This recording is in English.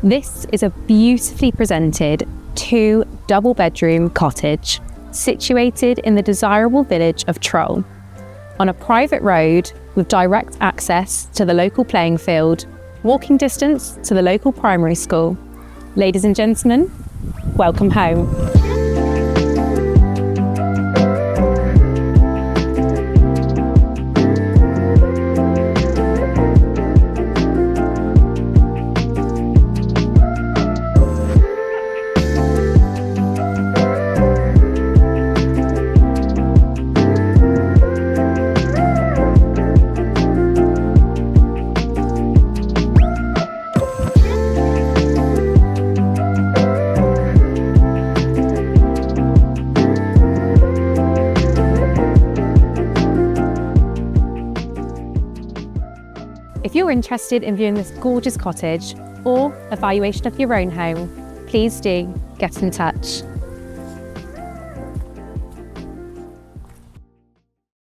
This is a beautifully presented 2 double-bedroom cottage situated in the desirable village of Troll, on a private road with direct access to the local playing field, walking distance to the local primary school. Ladies and gentlemen, welcome home. If you're interested in viewing this gorgeous cottage or a valuation of your own home, please do get in touch.